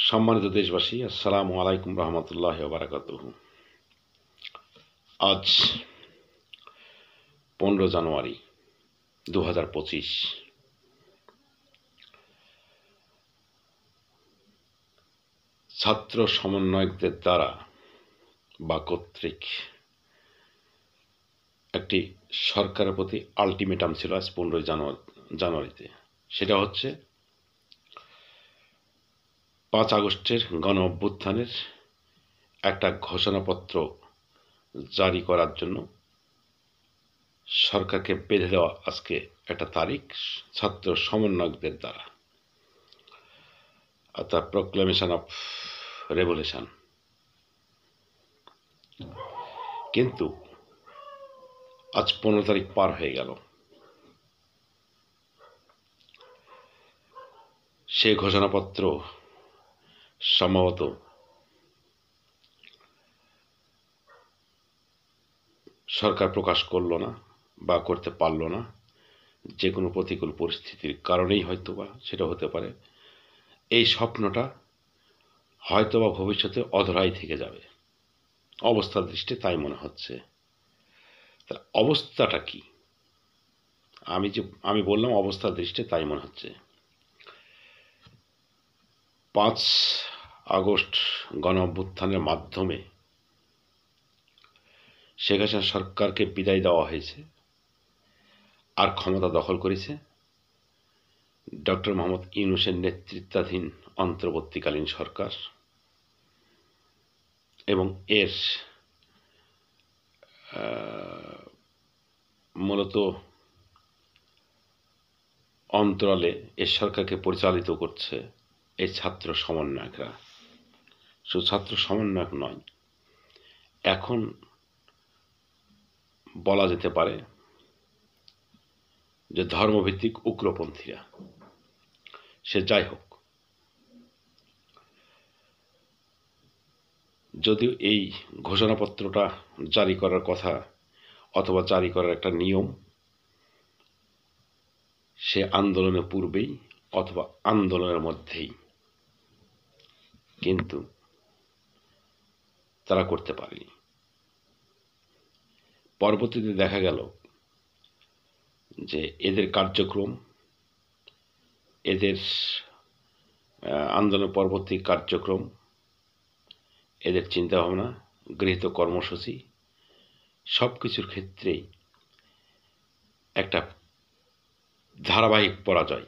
সম্মানিত দেশবাসী, আসসালামু আলাইকুম রহমতুল্লাহ বারাকাতুহু। আজ 15 জানুয়ারি 2025। ছাত্র সমন্বয়কদের দ্বারা বা কর্তৃক একটি সরকারের প্রতি আলটিমেটাম ছিল আজ 15 জানুয়ারিতে। সেটা হচ্ছে 5 আগস্টের গণ অভ্যুত্থানের একটা ঘোষণাপত্র জারি করার জন্য সরকারকে বেঁধে দেওয়া আজকে একটা তারিখ ছাত্র সমন্বয়কদের দ্বারা, অর্থাৎ প্রক্লেমেশন অফ রেভলিউশন। কিন্তু আজ 15 তারিখ পার হয়ে গেল। সেই ঘোষণাপত্র সম্ভবত সরকার প্রকাশ করলো না বা করতে পারলো না, যে কোনো প্রতিকূল পরিস্থিতির কারণেই হয়তোবা সেটা হতে পারে। এই স্বপ্নটা হয়তোবা ভবিষ্যতে অধরাই থেকে যাবে, অবস্থার দৃষ্টি তাই মনে হচ্ছে। তার অবস্থাটা কি? আমি বললাম অবস্থার দৃষ্টি তাই মনে হচ্ছে। 5 আগস্ট গণ অভ্যুত্থানের মাধ্যমে শেখ হাসিনা সরকারকে বিদায় দেওয়া হয়েছে, আর ক্ষমতা দখল করেছে ডক্টর মোহাম্মদ ইউনূসের নেতৃত্বাধীন অন্তর্বর্তীকালীন সরকার। এবং এর মূলত অন্তরালে এর সরকারকে পরিচালিত করছে এই ছাত্র সমন্বয়করা। শুধু ছাত্র সমন্বয়ক নয়, এখন বলা যেতে পারে যে ধর্মভিত্তিক উগ্রপন্থীরা। সে যাই হোক, যদিও এই ঘোষণাপত্রটা জারি করার কথা অথবা জারি করার একটা নিয়ম সে আন্দোলনের পূর্বেই অথবা আন্দোলনের মধ্যেই, কিন্তু তারা করতে পারেনি। পরবর্তীতে দেখা গেল যে এদের কার্যক্রম, এদের আন্দোলন পরবর্তী কার্যক্রম, এদের চিন্তাভাবনা, গৃহীত কর্মসূচি সব কিছুর ক্ষেত্রেই একটা ধারাবাহিক পরাজয়।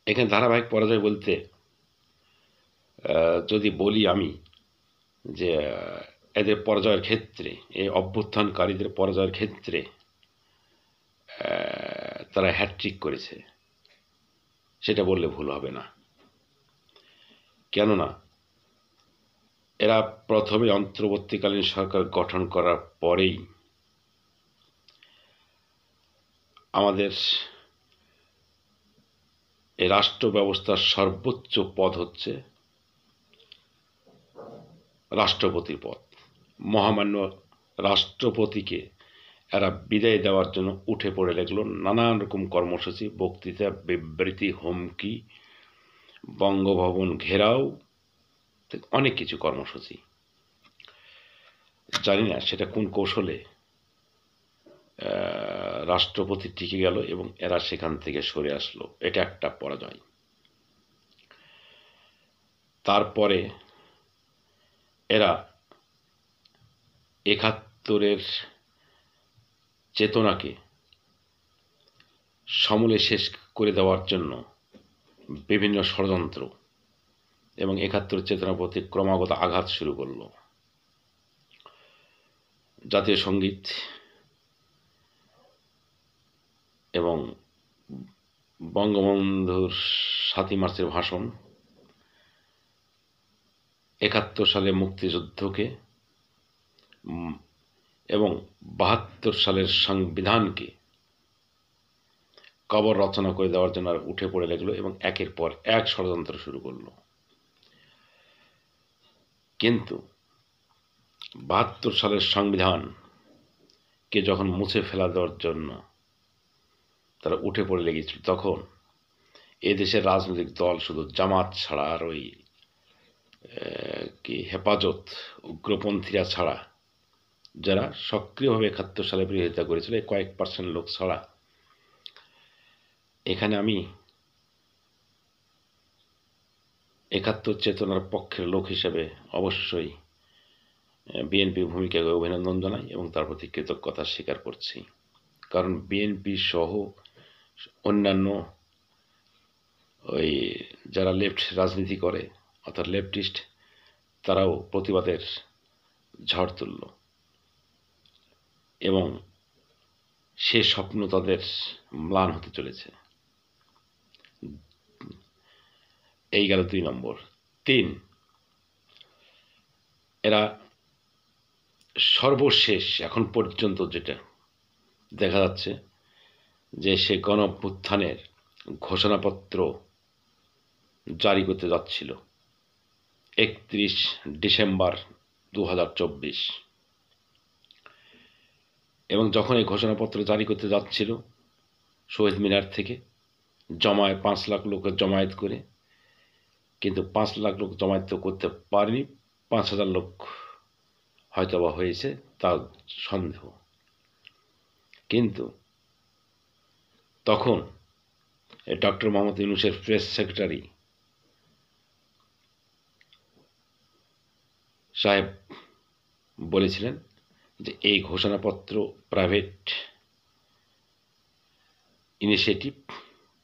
এখানে ধারাবাহিক পরাজয় বলতে যদি বলি আমি যে এদের পরাজয়ের ক্ষেত্রে, এই অভ্যুত্থানকারীদের পরাজয়ের ক্ষেত্রে তারা হ্যাট্রিক করেছে, সেটা বললে ভুল হবে না। কেননা এরা প্রথমে অন্তর্বর্তীকালীন সরকার গঠন করার পরেই আমাদের এই রাষ্ট্র ব্যবস্থার সর্বোচ্চ পদ হচ্ছে রাষ্ট্রপতির পদ। মহামান্য রাষ্ট্রপতিকে এরা বিদায় দেওয়ার জন্য উঠে পড়ে লাগলো নানান রকম কর্মসূচি, বক্তৃতা, বিবৃতি, হুমকি, বঙ্গভবন ঘেরাও, অনেক কিছু কর্মসূচি। জানি না সেটা কোন কৌশলে রাষ্ট্রপতি টিকে গেল এবং এরা সেখান থেকে সরে আসলো। এটা একটা পরাজয়। তারপরে এরা 71-এর চেতনাকে সমূলে শেষ করে দেওয়ার জন্য বিভিন্ন ষড়যন্ত্র এবং 71 চেতনার প্রতি ক্রমাগত আঘাত শুরু করল। জাতীয় সঙ্গীত এবং বঙ্গবন্ধুর 7ই মার্চের ভাষণ, 71 সালে মুক্তিযুদ্ধকে এবং 72 সালের সংবিধানকে কবর রচনা করে দেওয়ার জন্য উঠে পড়ে লাগলো এবং একের পর এক ষড়যন্ত্র শুরু করলো। কিন্তু 72 সালের সংবিধানকে যখন মুছে ফেলা দেওয়ার জন্য তারা উঠে পড়ে লেগেছিল, তখন এদেশের রাজনৈতিক দল শুধু জামাত ছাড়া আর ওই কি হেফাজত উগ্রপন্থীরা ছাড়া, যারা সক্রিয়ভাবে ৭১ সালে বিরোধিতা করেছিল, এই কয়েক পার্সেন্ট লোক ছাড়া এখানে আমি ৭১ চেতনার পক্ষের লোক হিসেবে অবশ্যই বিএনপির ভূমিকাকে অভিনন্দন জানাই এবং তার প্রতি কৃতজ্ঞতা স্বীকার করছি। কারণ বিএনপি সহ অন্যান্য ওই যারা লেফট রাজনীতি করে অর্থাৎ লেফটিস্ট, তারাও প্রতিবাদের ঝড় তুলল এবং সে স্বপ্ন তাদের ম্লান হতে চলেছে। এই গেল ২ নম্বর। ৩, এরা সর্বশেষ এখন পর্যন্ত যেটা দেখা যাচ্ছে যে সে গণঅভ্যুত্থানের ঘোষণাপত্র জারি করতে যাচ্ছিল ৩১ ডিসেম্বর ২০২৪, এবং যখন এই ঘোষণাপত্র জারি করতে যাচ্ছিল শহীদ মিনার থেকে ৫ লাখ লোকের জমায়েত করে, কিন্তু ৫ লাখ লোক জমায়েত তো করতে পারেনি, ৫,০০০ লোক হয়তোবা হয়েছে, তা সন্দেহ। কিন্তু তখন ডক্টর মোহাম্মদ ইউনূসের প্রেস সেক্রেটারি সাহেব বলেছিলেন যে এই ঘোষণাপত্র প্রাইভেট ইনিশিয়েটিভ,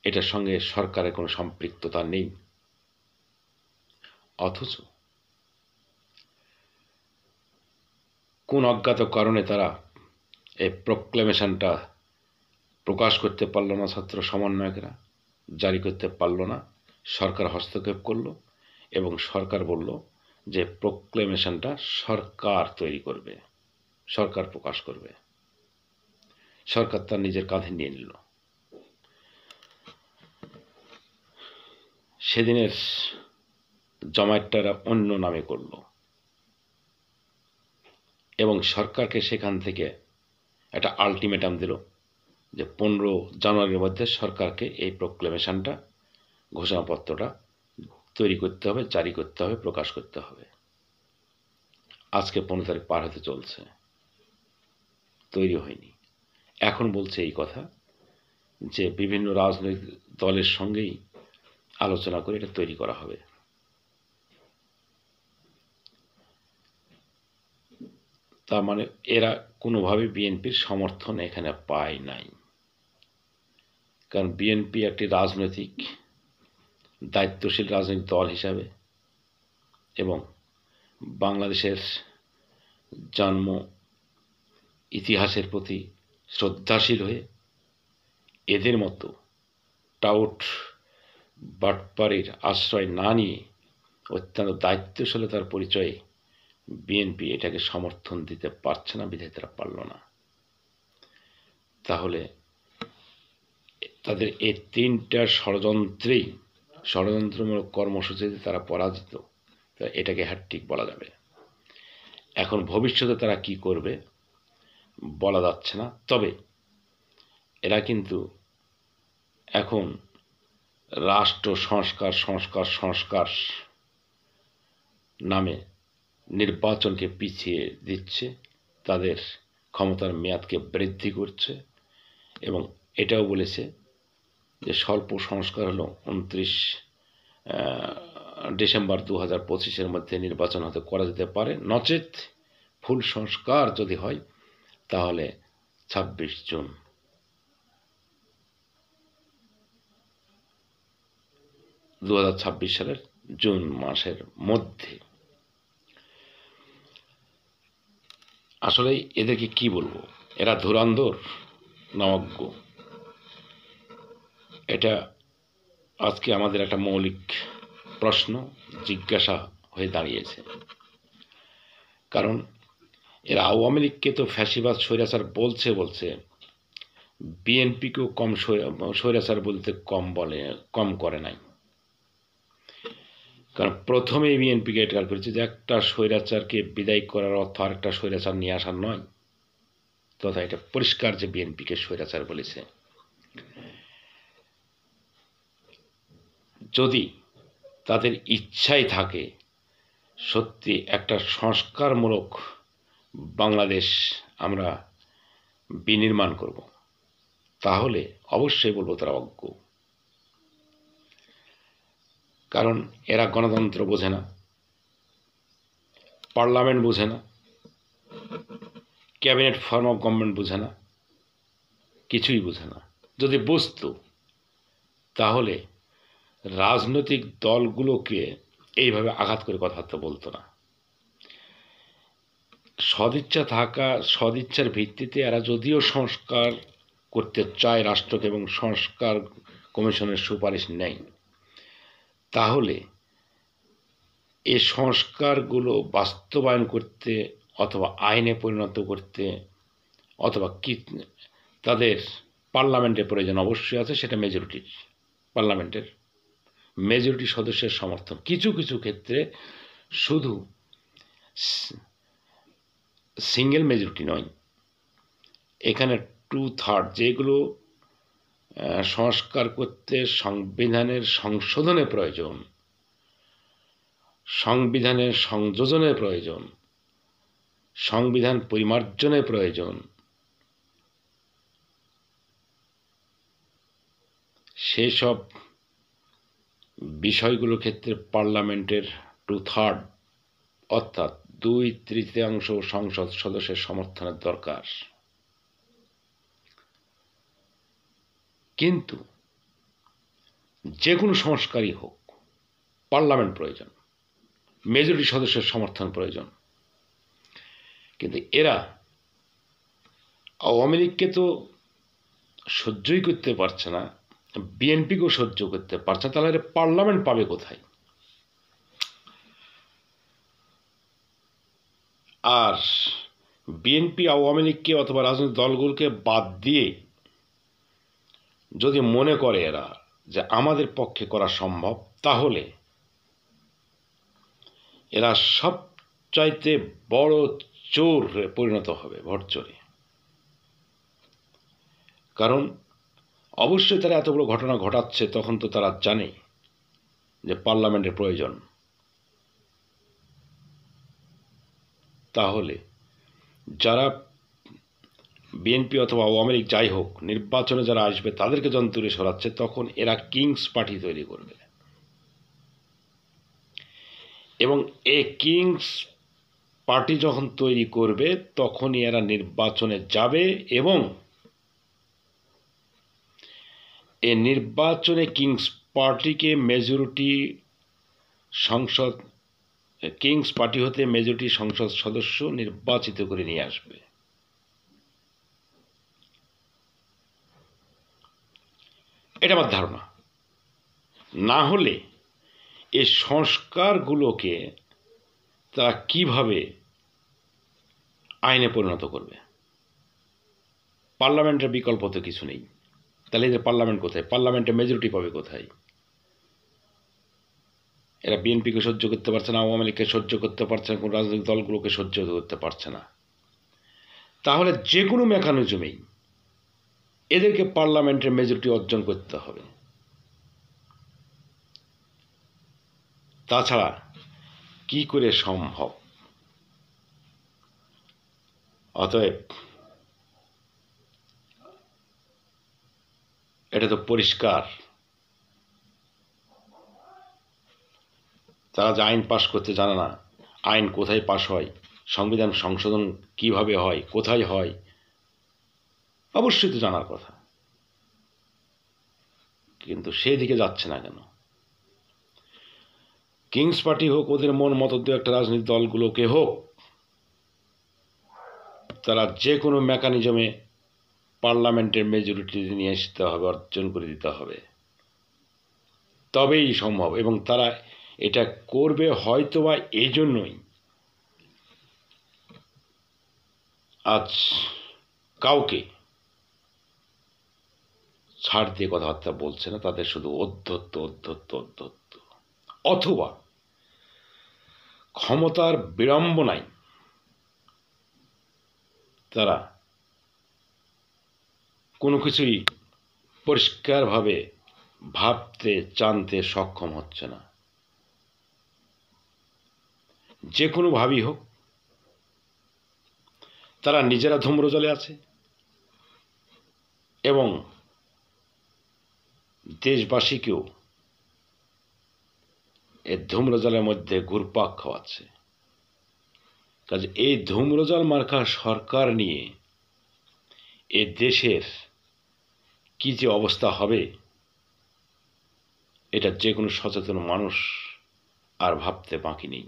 এটার সঙ্গে সরকারের কোনো সম্পৃক্ততা নেই। অথচ কোন অজ্ঞাত কারণে তারা এই প্রোক্লেমেশনটা প্রকাশ করতে পারল না, ছাত্র সমন্বয়করা জারি করতে পারল না, সরকার হস্তক্ষেপ করল এবং সরকার বলল যে প্রোক্লেমেশনটা সরকার তৈরি করবে, সরকার প্রকাশ করবে। সরকার তার নিজের কাঁধে নিয়ে নিল। সেদিনের জমায়েতটা অন্য নামে করল এবং সরকারকে সেখান থেকে একটা আলটিমেটাম দিল যে ১৫ জানুয়ারির মধ্যে সরকারকে এই প্রোক্লেমেশনটা, ঘোষণাপত্রটা তৈরি করতে হবে, জারি করতে হবে, প্রকাশ করতে হবে। আজকে ১৫ তারিখ পার হতে চলছে, তৈরি হয়নি। এখন বলছে এই কথা যে বিভিন্ন রাজনৈতিক দলের সঙ্গেই আলোচনা করে এটা তৈরি করা হবে। তার মানে এরা কোনোভাবে বিএনপির সমর্থন এখানে পায় নাই। কারণ বিএনপি একটি রাজনৈতিক দায়িত্বশীল রাজনৈতিক দল হিসাবে এবং বাংলাদেশের জন্ম ইতিহাসের প্রতি শ্রদ্ধাশীল হয়ে এদের মতো টাউট বাটপাড়ির আশ্রয় না নিয়ে অত্যন্ত দায়িত্বশীলতার পরিচয়ে বিএনপি এটাকে সমর্থন দিতে পারছে না, বিধায় তারা পারল না। তাহলে তাদের এই ৩টা ষড়যন্ত্রমূলক কর্মসূচিতে তারা পরাজিত, এটাকে হ্যাট্রিক বলা যাবে। এখন ভবিষ্যতে তারা কি করবে বলা যাচ্ছে না। তবে এরা কিন্তু এখন রাষ্ট্র সংস্কার নামে নির্বাচনকে পিছিয়ে দিচ্ছে, তাদের ক্ষমতার মেয়াদকে বৃদ্ধি করছে এবং এটাও বলেছে যে স্বল্প সংস্কার হলো ২৯ ডিসেম্বর ২০২৫-এর মধ্যে নির্বাচন হতে করা যেতে পারে, নচেত ফুল সংস্কার যদি হয় তাহলে ২৬ জুন। সালের জুন মাসের মধ্যে। আসলে এদেরকে কি বলবো, এরা ধুরন্ধর না অজ্ঞ, এটা আজকে আমাদের একটা মৌলিক প্রশ্ন, জিজ্ঞাসা হয়ে দাঁড়িয়েছে। কারণ এরা আওয়ামী লীগকে তো ফ্যাসিবাদ স্বৈরাচার বলছে, বিএনপিকেও কম স্বৈরাচার বলতে কম করে নাই। কারণ প্রথমেই বিএনপিকে এটা করেছে যে একটা স্বৈরাচারকে বিদায় করার অর্থ আরেকটা স্বৈরাচার নিয়ে আসার নয়, তথা এটা পরিষ্কার যে বিএনপিকে স্বৈরাচার বলেছে। যদি তাদের ইচ্ছাই থাকে সত্যি একটা সংস্কারমূলক বাংলাদেশ আমরা বিনির্মাণ করব, তাহলে অবশ্যই বলবো তারা অজ্ঞ। কারণ এরা গণতন্ত্র বোঝে না, পার্লামেন্ট বোঝে না, ক্যাবিনেট ফর্ম অফ গভর্নমেন্ট বোঝে না, কিছুই বোঝে না। যদি বুঝতো তাহলে রাজনৈতিক দলগুলোকে এইভাবে আঘাত করে কথাবার্তা বলতো না। সদিচ্ছার ভিত্তিতে এরা যদিও সংস্কার করতে চায় রাষ্ট্রকে এবং সংস্কার কমিশনের সুপারিশ নেয়, তাহলে এই সংস্কারগুলো বাস্তবায়ন করতে অথবা আইনে পরিণত করতে অথবা কি তাদের পার্লামেন্টের প্রয়োজন অবশ্যই আছে, সেটা মেজরিটির, পার্লামেন্টের মেজরিটি সদস্যের সমর্থন। কিছু কিছু ক্ষেত্রে শুধু সিঙ্গেল মেজরিটি নয়, এখানে 2/3 যেগুলো সংস্কার করতে সংবিধানের সংশোধনের প্রয়োজন, সংবিধানের সংযোজনের প্রয়োজন, সংবিধান পরিমার্জনের প্রয়োজন, সেসব বিষয়গুলোর ক্ষেত্রে পার্লামেন্টের 2/3 অর্থাৎ 2/3 সংসদ সদস্যের সমর্থনের দরকার। কিন্তু যে কোনো সংস্কারই হোক পার্লামেন্ট প্রয়োজন, মেজরিটি সদস্যের সমর্থন প্রয়োজন। কিন্তু এরা আওয়ামী লীগকে তো সহ্যই করতে পারছে না, বিএনপিকেও সহ্য করতে পারছে না, তাহলে পার্লামেন্ট পাবে কোথায়? আর বিএনপি আওয়ামী লীগকে অথবা রাজনৈতিক দলগুলোকে বাদ দিয়ে যদি মনে করে এরা যে আমাদের পক্ষে করা সম্ভব, তাহলে এরা সবচাইতে বড় চোর পরিণত হবে, ভোট চোরে। কারণ অবশ্যই তারা এত বড় ঘটনা ঘটাচ্ছে, তখন তো তারা জানে যে পার্লামেন্টের প্রয়োজন। তাহলে যারা বিএনপি অথবা আওয়ামী লীগ যাই হোক নির্বাচনে যারা আসবে তাদেরকে যখন দূরে সরাচ্ছে, তখন এরা কিংস পার্টি তৈরি করবে এবং এই কিংস পার্টি যখন তৈরি করবে তখনই এরা নির্বাচনে যাবে এবং এই নির্বাচনে কিংস পার্টিকে মেজরিটি সংসদ, কিংস পার্টি হতে মেজরিটি সংসদ সদস্য নির্বাচিত করে নিয়ে আসবে। এটা আমার ধারণা। না হলে এই সংস্কারগুলোকে তারা কিভাবে আইনে পরিণত করবে? পার্লামেন্টের বিকল্প তো কিছু নেই। তাহলে এদের পার্লামেন্ট কোথায়? পার্লামেন্টে মেজরিটি পাবে কোথায়? এরা বিএনপিকে সহ্য করতে পারছে না, আওয়ামী লীগকে সহ্য করতে পারছে না, কোনো রাজনৈতিক দলগুলোকে সহ্য করতে পারছে না। তাহলে যে কোনো মেকানিজমেই এদেরকে পার্লামেন্টের মেজরিটি অর্জন করতে হবে। তাছাড়া কি করে সম্ভব? অতএব এটা তো পরিষ্কার, তারা যে আইন পাশ করতে জানে না, আইন কোথায় পাশ হয়, সংবিধান সংশোধন কিভাবে হয়, কোথায় হয়, অবশ্যই তো জানার কথা, কিন্তু সেদিকে যাচ্ছে না কেন? কিংস পার্টি হোক, ওদের মন মতো দু একটা রাজনৈতিক দলগুলোকে হোক, তারা যে কোনো মেকানিজমে পার্লামেন্টের মেজরিটি নিয়ে আসতে হবে, অর্জন করে দিতে হবে, তবেই সম্ভব। এবং তারা এটা করবে হয়তোবা এই জন্যই আজ কাউকে ছাড় দিয়ে কথাবার্তা বলছে না, তাদের শুধু অধ্যত্ত অধ্যত্ত অধ্যত্ত, অথবা ক্ষমতার বিড়ম্বনায় তারা কোনো কিছুই পরিষ্কারভাবে ভাবতে জানতে সক্ষম হচ্ছে না। যে কোনোভাবেই হোক তারা নিজেরা ধূম্রজলে আছে এবং দেশবাসীকেও এই ধূম্রজলের মধ্যে ঘুরপাক খাওয়াচ্ছে। কাজে এই ধূম্রজল মার্কা সরকার নিয়ে এ দেশের কি যে অবস্থা হবে এটা যে কোনো সচেতন মানুষ আর ভাবতে বাকি নেই।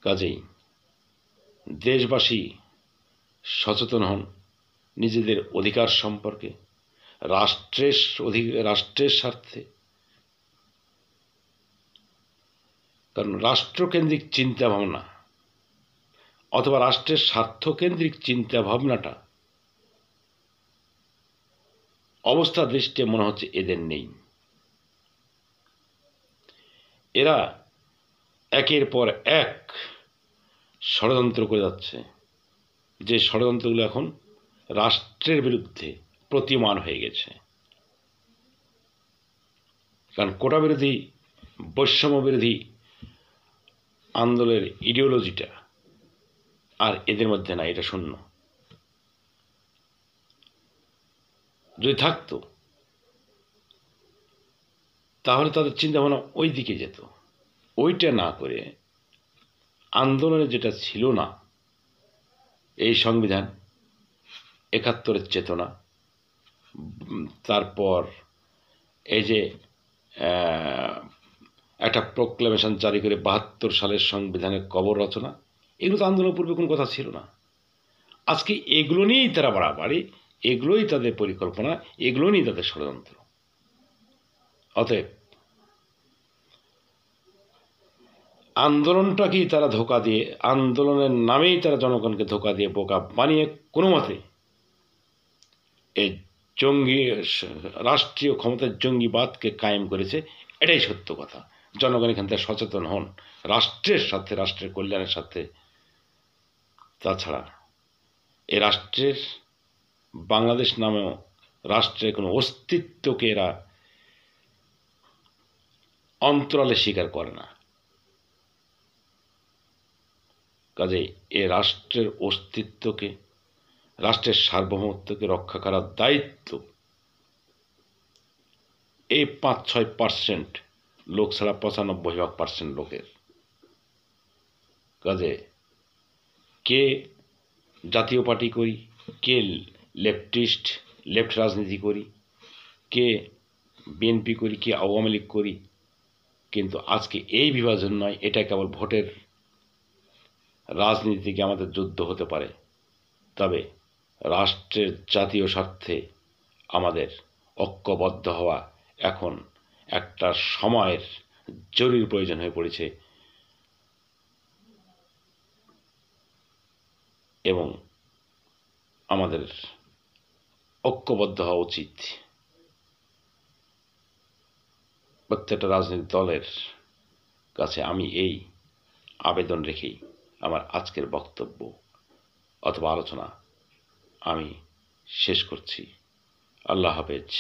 কাজেই দেশবাসী সচেতন হন নিজেদের অধিকার সম্পর্কে, রাষ্ট্রের স্বার্থে। কারণ রাষ্ট্রকেন্দ্রিক চিন্তা ভাবনা অথবা রাষ্ট্রের স্বার্থকেন্দ্রিক চিন্তা ভাবনাটা অবস্থা দৃষ্টিতে মনে হচ্ছে এদের নেই। এরা একের পর এক ষড়যন্ত্র করে যাচ্ছে, যে ষড়যন্ত্রগুলো এখন রাষ্ট্রের বিরুদ্ধে প্রতীয়মান হয়ে গেছে। কারণ কোটা বিরোধী, বৈষম্য বিরোধী আন্দোলনের ইডিওলজিটা আর এদের মধ্যে না, এটা শূন্য। যদি থাকতো তাহলে তাদের চিন্তা ভাবনা ওই দিকে যেত। ওইটা না করে আন্দোলনে যেটা ছিল না, এই সংবিধান, ৭১-এর চেতনা, তারপর এই যে একটা প্রোক্লেমেশন জারি করে ৭২ সালের সংবিধানের কবর রচনা, এগুলো তো আন্দোলনের পূর্বে কোনো কথা ছিল না। আজকে এগুলো নিয়েই তারা বাড়াবাড়ি, এগুলোই তাদের পরিকল্পনা, এগুলো নিয়েই তাদের ষড়যন্ত্র। অতএব আন্দোলনটাকেই তারা ধোঁকা দিয়ে, আন্দোলনের নামেই তারা জনগণকে ধোঁকা দিয়ে বোকা বানিয়ে কোনো মতে এই জঙ্গি রাষ্ট্রীয় ক্ষমতার জঙ্গিবাদকে কায়েম করেছে। এটাই সত্য কথা। জনগণ এখান থেকে সচেতন হন রাষ্ট্রের সাথে, রাষ্ট্রের কল্যাণের সাথে। তাছাড়া এ রাষ্ট্রের, বাংলাদেশ নামেও রাষ্ট্রের কোনো অস্তিত্বকে এরা অন্তরালে স্বীকার করে না। কাজেই এ রাষ্ট্রের অস্তিত্বকে, রাষ্ট্রের সার্বভৌমত্বকে রক্ষা করার দায়িত্ব এই ৫-৬% লোক ছাড়া ৯৫% লোকের। কাজে কে জাতীয় পার্টি করি, কে লেফট রাজনীতি করি, কে বিএনপি করি, কে আওয়ামী লীগ করি, কিন্তু আজকে এই বিভাজন নয়, এটা কেবল ভোটের রাজনীতি থেকে আমাদের যুদ্ধ হতে পারে। তবে রাষ্ট্রের জাতীয় স্বার্থে আমাদের ঐক্যবদ্ধ হওয়া এখন একটা সময়ের জরুরি প্রয়োজন হয়ে পড়েছে এবং আমাদের ঐক্যবদ্ধ হওয়া উচিত। প্রত্যেকটা রাজনৈতিক দলের কাছে আমি এই আবেদন রেখেই আমার আজকের বক্তব্য অথবা আলোচনা আমি শেষ করছি। আল্লাহ হাফেজ।